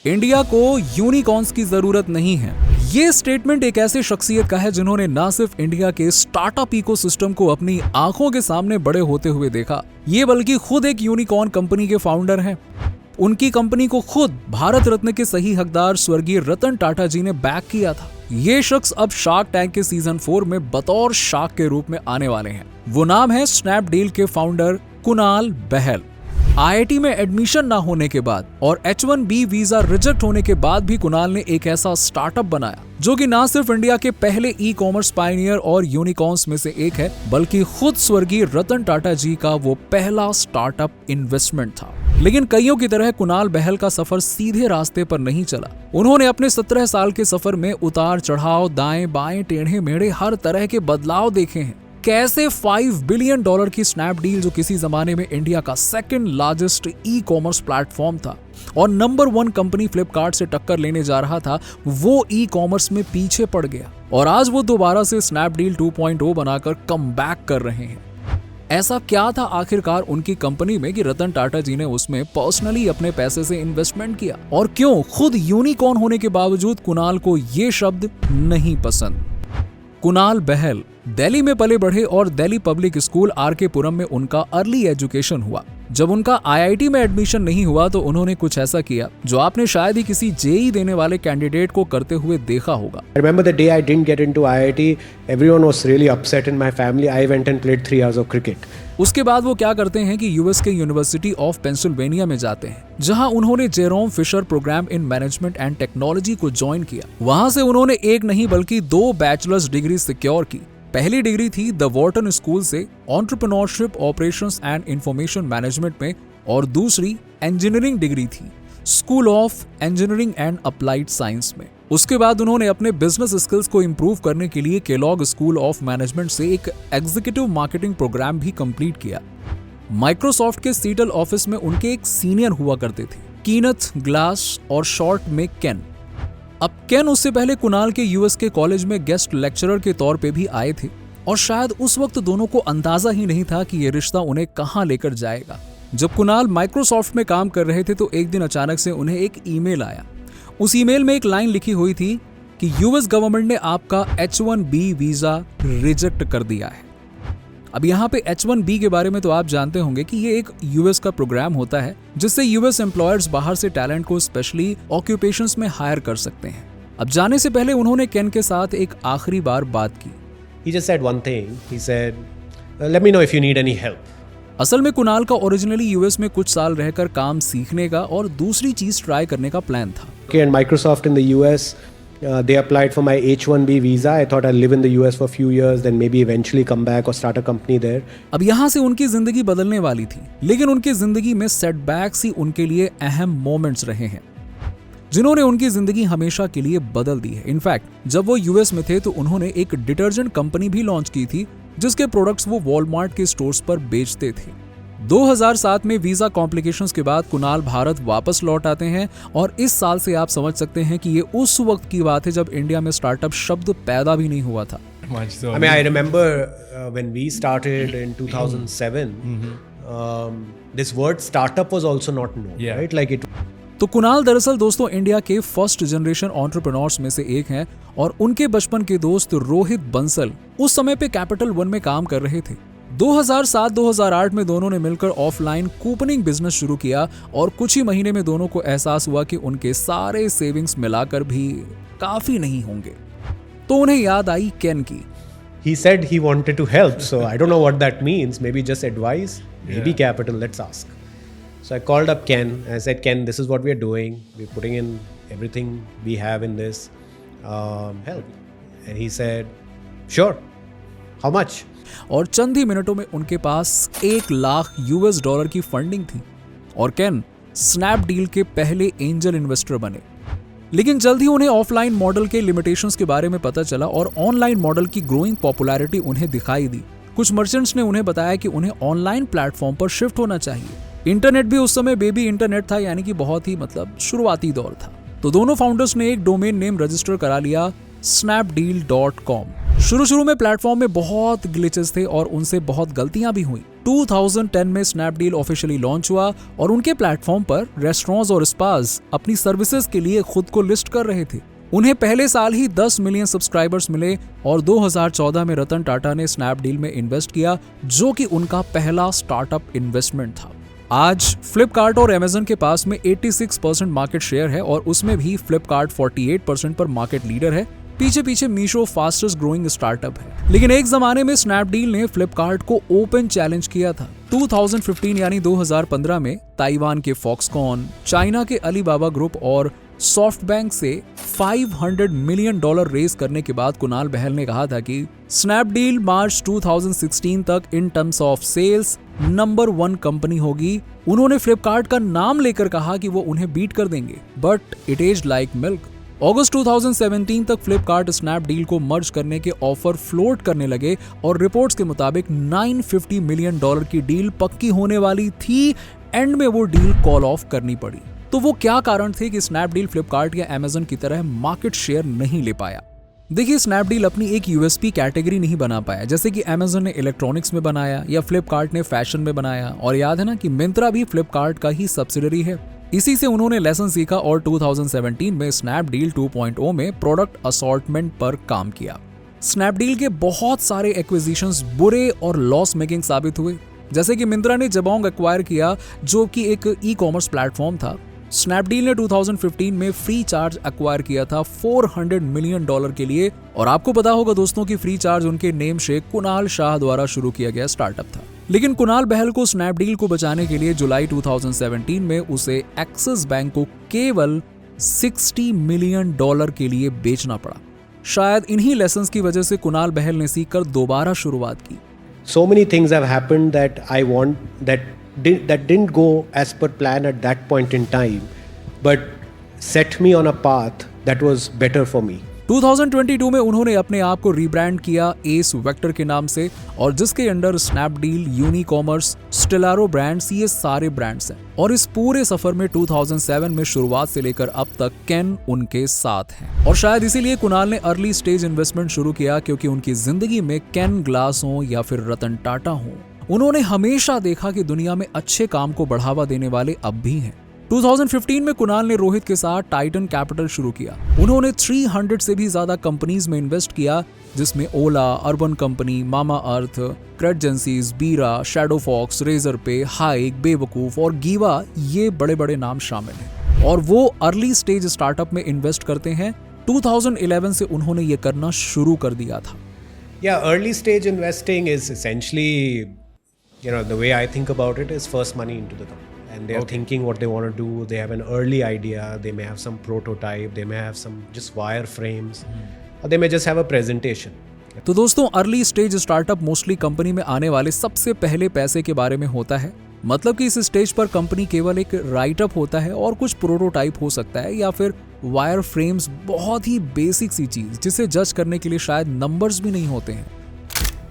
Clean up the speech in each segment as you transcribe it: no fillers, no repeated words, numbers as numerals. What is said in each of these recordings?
India को unicorns की जरूरत नहीं है। ये स्टेटमेंट एक ऐसे शख्सियत का है जिन्होंने न सिर्फ इंडिया के स्टार्टअप इकोसिस्टम को अपनी आंखों के सामने बड़े होते हुए देखा, ये बल्कि खुद एक यूनिकॉर्न कंपनी के फाउंडर हैं। उनकी कंपनी को खुद भारत रत्न के सही हकदार स्वर्गीय रतन टाटा जी ने बैक किया था। ये शख्स अब शार्क टैंक के सीजन 4 में बतौर शार्क के रूप में आने वाले हैं। वो नाम है स्नैपडील के फाउंडर कुणाल बहल। आईआईटी में एडमिशन ना होने के बाद और H1B वीजा रिजेक्ट होने के बाद भी कुणाल ने एक ऐसा स्टार्टअप बनाया जो कि ना सिर्फ इंडिया के पहले ई कॉमर्स पायनियर और यूनिकॉर्न्स में से एक है, बल्कि खुद स्वर्गीय रतन टाटा जी का वो पहला स्टार्टअप इन्वेस्टमेंट था। लेकिन कईयों की तरह कुणाल बहल का सफर सीधे रास्ते पर नहीं चला। उन्होंने अपने 17 साल के सफर में उतार चढ़ाव, दाएं बाएं, टेढ़े मेढ़े हर तरह के बदलाव देखे हैं। कैसे $5 बिलियन की स्नैपडील, जो किसी जमाने में इंडिया का second largest e commerce platform था और नंबर 1 कंपनी फ्लिपकार्ट से टक्कर लेने जा रहा था, वो ई कॉमर्स में पीछे पड़ गया और आज वो दोबारा से स्नैपडील 2.0 बनाकर कमबैक कर रहे हैं। ऐसा क्या था आखिरकार उनकी कंपनी में कि रतन टाटा जी ने उसमें पर्सनली अपने पैसे से इन्वेस्टमेंट किया, और क्यों खुद यूनिकॉर्न होने के बावजूद कुणाल को ये शब्द नहीं पसंद। कुणाल बहल दिल्ली में पले बढ़े और दिल्ली पब्लिक स्कूल आरके पुरम में उनका अर्ली एजुकेशन हुआ। जब उनका आईआईटी में एडमिशन नहीं हुआ तो उन्होंने कुछ ऐसा किया जो आपने शायद ही किसी जेई देने वाले कैंडिडेट को करते हुए देखा होगा। I remember the day I didn't get into IIT, everyone was really upset in my family. I went and played 3 hours of cricket. उसके बाद वो क्या करते हैं कि यूएस के यूनिवर्सिटी ऑफ पेंसिल्वेनिया में जाते हैं, जहां उन्होंने Jerome Fisher program in management and technology को ज्वाइन किया। वहां से उन्होंने एक नहीं बल्कि 2 बैचलर्स डिग्री सिक्योर की। पहली डिग्री थी द वॉर्टन स्कूल से entrepreneurship operations and information management में, और दूसरी इंजीनियरिंग डिग्री थी school of engineering and applied science में। उसके बाद उन्होंने अपने बिजनेस स्किल्स को इंप्रूव करने के लिए केलॉग स्कूल ऑफ मैनेजमेंट से एक एग्जीक्यूटिव मार्केटिंग प्रोग्राम भी कंप्लीट किया। माइक्रोसॉफ्ट के सीटल ऑफिस में उनके एक सीनियर हुआ करते थे, कीनथ ग्लास, और शॉर्ट में केन। अब केन उससे पहले कुणाल के यूएस के कॉलेज में गेस्ट लेक्चरर के तौर पे भी आए थे, और शायद उस वक्त दोनों को अंदाजा ही नहीं था कि ये रिश्ता उन्हें कहां लेकर जाएगा। जब कुणाल माइक्रोसॉफ्ट में काम कर रहे थे तो एक दिन अचानक से उन्हें एक ईमेल आया। उस ईमेल में एक लाइन लिखी हुई थी कि यूएस गवर्नमेंट ने आपका H1B वीजा रिजेक्ट कर दिया है। अब यहाँ पे H1B के बारे में तो आप जानते होंगे कि ये एक यूएस का प्रोग्राम होता है जिससे यूएस एम्प्लॉयर्स बाहर से टैलेंट को स्पेशली ऑक्यूपेशंस में हायर कर सकते हैं। अब जाने से पहले उन्होंने केन के साथ एक आखिरी बार बात की। He just said one thing. He said, "Let me know if you need any help." असल में कुणाल का ओरिजिनली यूएस में कुछ साल रहकर काम सीखने का और दूसरी चीज ट्राई करने का प्लान था। Okay, and Microsoft in the US, they applied for my H1B visa. I thought I'll live in the US for a few years, then maybe eventually come back or start a company there. अब यहाँ से उनकी जिंदगी बदलने वाली थी, लेकिन उनकी जिंदगी में सेटबैक्स ही उनके लिए अहम मोमेंट्स रहे हैं जिन्होंने उनकी जिंदगी हमेशा के लिए बदल दी है। इनफैक्ट जब वो यूएस में थे तो उन्होंने एक डिटर्जेंट कंपनी भी लॉन्च की थी जिसके प्रोडक्ट्स वो वॉलमार्ट के स्टोर्स पर बेचते थे। 2007 में वीजा कॉम्प्लिकेशंस के बाद कुणाल भारत वापस लौट आते हैं, और इस साल से आप समझ सकते हैं कि ये उस वक्त की बात है जब इंडिया में स्टार्टअप शब्द पैदा भी नहीं हुआ था। I mean, I remember when we started in 2007, this word startup was also not known, right? Like it. तो कुणाल दरअसल दोस्तों इंडिया के फर्स्ट जनरेशन एंटरप्रेन्योर्स में से एक हैं, और उनके बचपन के दोस्त रोहित बंसल उस समय पे कैपिटल वन में काम कर रहे थे। 2007-2008 में दोनों ने मिलकर ऑफलाइन कूपनिंग बिजनेस शुरू किया, और कुछ ही महीने में दोनों को एहसास हुआ कि उनके सारे सेविंग्स मिलाकर भी काफी नहीं होंगे। तो उन्हें याद आई केन की। He said he wanted to help, so I don't know what that means. Maybe just advice, maybe capital. Let's ask. So I called up Ken. I said, Ken, this is what we are doing. We're putting in everything we have in this. Help. And he said, sure. How much? और चंद ही मिनटों में उनके पास $1 लाख की funding थी, और केन Snapdeal के पहले angel investor बने। लेकिन जल्द ही उन्हें ऑफलाइन मॉडल के लिमिटेशंस के बारे में पता चला और ऑनलाइन मॉडल की ग्रोइंग पॉपुलैरिटी उन्हें दिखाई दी। कुछ मर्चेंट्स ने उन्हें बताया कि उन्हें ऑनलाइन प्लेटफॉर्म पर शिफ्ट होना चाहिए। इंटरनेट भी उस समय बेबी इंटरनेट था, यानी कि बहुत ही शुरुआती दौर था। तो दोनों फाउंडर्स ने एक डोमेन नेम रजिस्टर करा लिया, snapdeal.com। शुरू में प्लेटफॉर्म में बहुत ग्लिचेस थे और उनसे बहुत गलतियां भी हुई। 2010 में स्नैपडील ऑफिशियली लॉन्च हुआ और उनके प्लेटफॉर्म पर रेस्टोरेंट्स और स्पास अपनी सर्विसेज के लिए खुद को लिस्ट कर रहे थे। उन्हें पहले साल ही 10 मिलियन सब्सक्राइबर्स मिले और 2014 में रतन टाटा ने स्नैपडील में इन्वेस्ट किया, जो कि उनका पहला स्टार्टअप इन्वेस्टमेंट था। आज फ्लिपकार्ट और अमेजन के पास में 86% मार्केट शेयर है और उसमें भी फ्लिपकार्ट 48% पर मार्केट लीडर है। पीछे पीछे मीशो फास्टेस्ट ग्रोइंग स्टार्टअप है। लेकिन एक जमाने में स्नैपडील ने फ्लिपकार्ट को ओपन चैलेंज किया था। 2015 यानी 2015 में ताइवान के फॉक्सकॉन, चाइना के अलीबाबा ग्रुप और सॉफ्टबैंक से $500 मिलियन रेज करने के बाद कुणाल बहल ने कहा था कि स्नैपडील मार्च 2016 तक in terms of sales number 1 company होगी। उन्होंने फ्लिपकार्ट का नाम लेकर कहा कि वो उन्हें बीट कर देंगे, but it is like milk. अगस्त 2017 तक फ्लिपकार्ट स्नैपडील को मर्ज करने के ऑफर फ्लोट करने लगे और रिपोर्ट्स के मुताबिक $950 मिलियन की डील पक्की होने वाली थी। एंड में वो डील कॉल ऑफ करनी पड़ी। तो वो क्या कारण थे कि स्नैपडील फ्लिपकार्ट या अमेजन की तरह मार्केट शेयर नहीं ले पाया? देखिए, स्नैपडील अपनी एक यूएसपी कैटेगरी नहीं बना पाया, जैसे कि अमेजन ने इलेक्ट्रॉनिक्स में बनाया या फ्लिपकार्ट ने फैशन में बनाया। और याद है ना कि मिंत्रा भी फ्लिपकार्ट का ही सब्सिडरी है। इसी से उन्होंने लेसन सीखा और 2017 में स्नैपडील 2.0 में प्रोडक्ट असॉर्टमेंट पर काम किया। स्नैपडील के बहुत सारे एक्विजिशंस बुरे और लॉस मेकिंग साबित हुए, जैसे कि मिंत्रा ने जबोंग एक्वायर किया, जो कि एक ई कॉमर्स प्लेटफॉर्म था। स्नैपडील ने 2015 में फ्री चार्ज एक्वायर किया था $400 मिलियन के लिए। और आपको पता होगा दोस्तों कि फ्री चार्ज उनके नेम शेख कुणाल शाह द्वारा शुरू किया गया स्टार्टअप था। लेकिन कुणाल बहल को स्नैपडील को बचाने के लिए जुलाई 2017 में उसे एक्सिस बैंक को केवल $60 मिलियन के लिए बेचना पड़ा। शायद इन्हीं लेसन्स की वजह से कुणाल बहल ने सीखकर दोबारा शुरुआत की। So many things have happened that I want that didn't go as per plan at that point in time, but set me on a path that was better for me. 2022 में उन्होंने अपने आप को रीब्रांड किया S vector के नाम से, और जिसके अंडर स्नैपडील, यूनिकॉमर्स, स्टेलारो ब्रांड्स, ये सारे ब्रांड्स हैं। और इस पूरे सफर में 2007 में शुरुआत से लेकर अब तक कैन उनके साथ हैं। और शायद इसीलिए कुणाल ने अर्ली स्टेज इन्वेस्टमेंट शुरू किया, क्योंकि उनकी जिंदगी में कैन ग्लास हो या फिर रतन टाटा हो, उन्होंने हमेशा देखा कि दुनिया में अच्छे काम को बढ़ावा देने वाले अब भी हैं। 2015 में कुणाल ने रोहित के साथ टाइटन कैपिटल शुरू किया। उन्होंने 300 से भी ज्यादा कंपनीज में इन्वेस्ट किया, जिसमें ओला, अर्बन कंपनी, मामा अर्थ, क्रेडजेंसीज, बीरा, शैडो फॉक्स, रेजर पे, हाइक, बेवकूफ और गीवा, ये बड़े बड़े नाम शामिल हैं। और वो अर्ली स्टेज स्टार्टअप में इन्वेस्ट करते हैं। 2011 से उन्होंने ये करना शुरू कर दिया था। Yeah, early stage investing is essentially, the way I think about it is first money into the company. And they are thinking what they want to do. They have an early idea. They may have some prototype. They may have some just wireframes. Or they may just have a presentation. तो दोस्तों, early stage startup mostly company में आने वाले सबसे पहले पैसे के बारे में होता है। मतलब कि इस स्टेज पर कंपनी केवल एक राइटअप होता है और कुछ प्रोटोटाइप हो सकता है या फिर वायर फ्रेम्स, बहुत ही बेसिक सी चीज जिसे जज करने के लिए शायद नंबर्स भी नहीं होते हैं।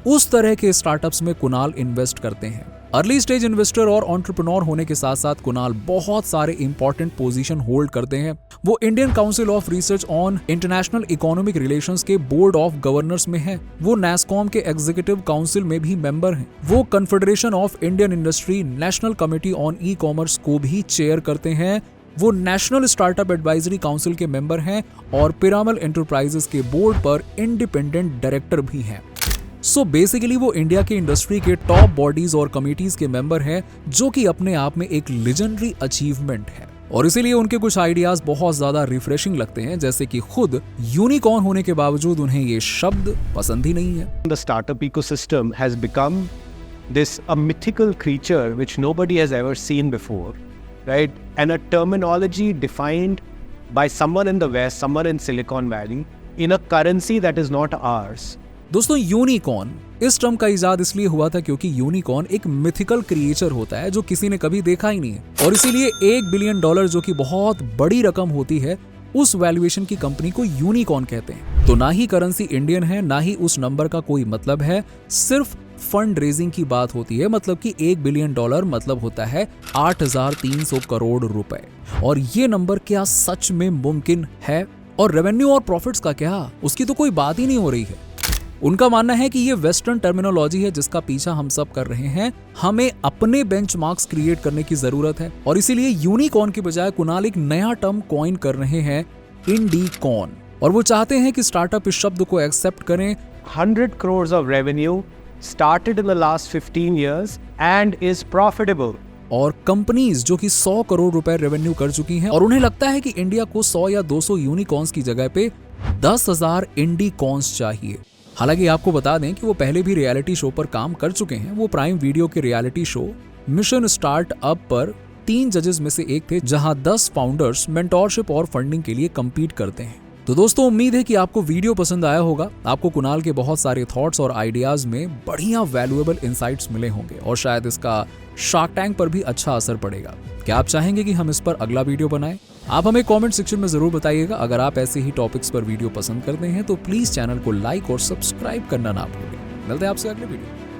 उस तरह के स्टार्टअप्स में कुणाल इन्वेस्ट करते हैं। अर्ली स्टेज इन्वेस्टर और एंटरप्रेन्योर होने के साथ साथ कुणाल बहुत सारे इंपॉर्टेंट पोजीशन होल्ड करते हैं। वो Indian council of research on international economic relations के बोर्ड ऑफ गवर्नर्स में है। वो नैस्कॉम के एग्जीक्यूटिव काउंसिल में भी मेंबर हैं। वो confederation of Indian industry national committee on e commerce को भी चेयर करते हैं। वो नेशनल स्टार्टअप एडवाइजरी काउंसिल के मेंबर हैं और पिरामल एंटरप्राइजेस के बोर्ड पर इंडिपेंडेंट डायरेक्टर भी हैं। सो बेसिकली वो इंडिया के इंडस्ट्री के टॉप बॉडीज और कमिटीज के मेंबर हैं, जो कि अपने आप में एक लेजेंडरी अचीवमेंट है। और इसीलिए उनके कुछ आइडियाज बहुत ज्यादा रिफ्रेशिंग लगते हैं, जैसे कि खुद यूनिकॉर्न होने के बावजूद उन्हें ये शब्द पसंद ही नहीं है। The startup ecosystem has become a mythical creature which nobody has ever seen before, right? And a terminology defined by someone in the West, someone in Silicon Valley, in a currency that is not ours. दोस्तों, unicorn इस term का इजाद इसलिए हुआ था क्योंकि unicorn एक mythical creature होता है जो किसी ने कभी देखा ही नहीं है, और इसीलिए $1 बिलियन, जो कि बहुत बड़ी रकम होती है, उस वैल्यूएशन की कंपनी को यूनिकॉर्न कहते हैं। तो ना ही करेंसी इंडियन है, ना ही उस नंबर का कोई मतलब है, सिर्फ फंड रेजिंग की बात होती है। मतलब कि $1 बिलियन मतलब होता है 8,300 करोड़ रुपए। और ये नंबर क्या सच में मुमकिन है? और रेवेन्यू और प्रॉफिट्स का क्या? उसकी तो कोई बात ही नहीं हो रही है। उनका मानना है कि ये वेस्टर्न टर्मिनोलॉजी है जिसका पीछा हम सब कर रहे हैं। हमें अपने बेंचमार्क्स क्रिएट करने की जरूरत है और इसीलिए यूनिकॉर्न की बजाय कुणाल एक नया टर्म कॉइन कर रहे हैं, इंडीकॉर्न, और वो चाहते हैं कि स्टार्टअप इस शब्द को एक्सेप्ट करें। 100 crores of revenue, started in the last 15 years and is profitable. और कंपनीज जो कि 100 करोड़ रुपए रेवेन्यू कर चुकी हैं और उन्हें लगता है कि इंडिया को 100 या 200 यूनिकॉर्न्स की जगह पे 10,000 इंडीकॉर्न्स चाहिए। हालांकि आपको बता दें कि वो पहले भी रियलिटी शो पर काम कर चुके हैं। वो प्राइम वीडियो के रियलिटी शो मिशन स्टार्टअप पर 3 जजेस में से एक थे, जहां 10 फाउंडर्स मेंटोरशिप और फंडिंग के लिए कम्पीट करते हैं। तो दोस्तों, उम्मीद है कि आपको वीडियो पसंद आया होगा। आपको कुणाल के बहुत सारे थॉट्स और आइडियाज में बढ़िया वैल्यूएबल इंसाइट्स मिले होंगे और शायद इसका शार्क टैंक पर भी अच्छा असर पड़ेगा। क्या आप चाहेंगे कि हम इस पर अगला वीडियो बनाएं? आप हमें कमेंट सेक्शन में जरूर बताइएगा। अगर आप ऐसे ही टॉपिक्स पर वीडियो पसंद करते हैं तो प्लीज चैनल को लाइक और सब्सक्राइब करना ना भूलें। मिलते हैं आपसे अगले वीडियो।